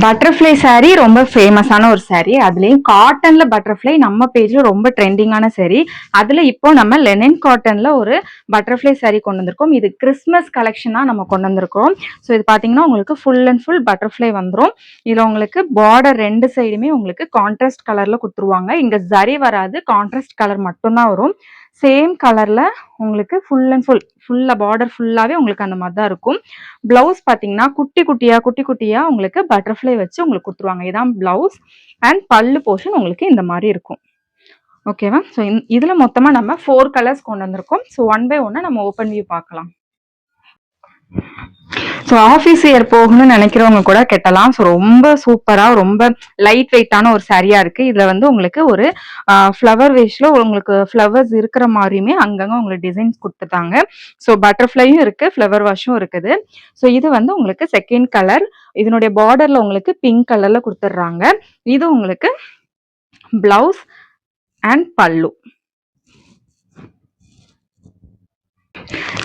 Butterfly sari ரொம்ப ஃபேமஸான ஒரு சாரீ. அதுலயும் காட்டன்ல பட்டர்ஃப்ளை நம்ம பேஜ்ல ரொம்ப ட்ரெண்டிங்கான சாரீ. அதுல இப்போ நம்ம லெனின் காட்டன்ல ஒரு பட்டர்ஃப்ளை சாரீ கொண்டு வந்திருக்கோம். இது கிறிஸ்மஸ் கலெக்ஷனா நம்ம கொண்டு வந்திருக்கோம். ஸோ இது பாத்தீங்கன்னா உங்களுக்கு ஃபுல் அண்ட் ஃபுல் பட்டர்ஃப்ளை வந்துடும். இதுல உங்களுக்கு பார்டர் ரெண்டு சைடுமே உங்களுக்கு கான்ட்ராஸ்ட் கலர்ல கொடுத்துருவாங்க. இங்க ஜரி வராது, கான்ட்ராஸ்ட் கலர் மட்டும்தான் வரும். சேம் கலர்ல உங்களுக்கு ஃபுல் அண்ட் ஃபுல்லா பார்டர் ஃபுல்லாவே உங்களுக்கு அந்த மாதிரி தான் இருக்கும். பிளவுஸ் பாத்தீங்கன்னா குட்டி குட்டியா உங்களுக்கு பட்டர்ஃப்ளை வச்சு உங்களுக்கு கொடுத்துருவாங்க. இதான் பிளவுஸ். அண்ட் பல்லு போர்ஷன் உங்களுக்கு இந்த மாதிரி இருக்கும். ஓகேவா? ஸோ இதுல மொத்தமா நம்ம 4 கலர்ஸ் கொண்டு வந்திருக்கோம். ஸோ ஒன் பை ஒன்னா நம்ம ஓப்பன் வியூ பார்க்கலாம். ஸோ ஆஃபீஸ் இயர் போகணும்னு நினைக்கிறவங்க கூட கட்டலாம். ஸோ ரொம்ப சூப்பரா ரொம்ப லைட் வெயிட்டான ஒரு சாரியா இருக்கு. இதுல வந்து உங்களுக்கு ஒரு ஃப்ளவர் வேஷ்ல உங்களுக்கு ஃப்ளவர்ஸ் இருக்கிற மாதிரியுமே அங்கங்க உங்களுக்கு டிசைன்ஸ் கொடுத்துட்டாங்க. ஸோ பட்டர்ஃப்ளையும் இருக்கு, ஃப்ளவர் வாஷும் இருக்குது. ஸோ இது வந்து உங்களுக்கு செகண்ட் கலர். இதனுடைய பார்டர்ல உங்களுக்கு பிங்க் கலர்ல கொடுத்துட்றாங்க. இது உங்களுக்கு பிளவுஸ் அண்ட் பல்லு.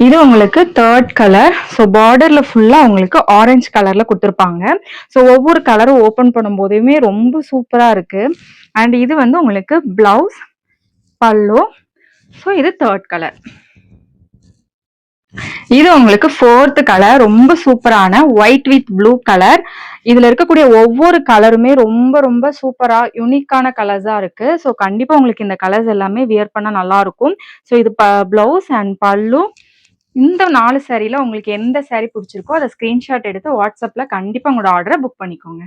இது உங்களுக்கு தேர்ட் கலர். ஸோ பார்டர்ல ஃபுல்லா உங்களுக்கு ஆரஞ்சு கலர்ல கொடுத்துருப்பாங்க. ஸோ ஒவ்வொரு கலரும் ஓப்பன் பண்ணும் போதுமே ரொம்ப சூப்பரா இருக்கு. அண்ட் இது வந்து உங்களுக்கு பிளவுஸ் பல்லு. ஸோ இது தேர்ட் கலர். இது உங்களுக்கு ஃபோர்த் கலர். ரொம்ப சூப்பரான ஒயிட் வித் ப்ளூ கலர். இதுல இருக்கக்கூடிய ஒவ்வொரு கலருமே ரொம்ப ரொம்ப சூப்பரா யூனிக்கான கலர்ஸா இருக்கு. ஸோ கண்டிப்பா உங்களுக்கு இந்த கலர்ஸ் எல்லாமே வியர் பண்ண நல்லா இருக்கும். ஸோ இது பிளவுஸ் அண்ட் பல்லு. இந்த 4 சாரில உங்களுக்கு எந்த சாரி பிடிச்சிருக்கோ அதை ஸ்கிரீன்ஷாட் எடுத்து வாட்ஸ்அப்ல கண்டிப்பா உங்களோட ஆர்டரை புக் பண்ணிக்கோங்க.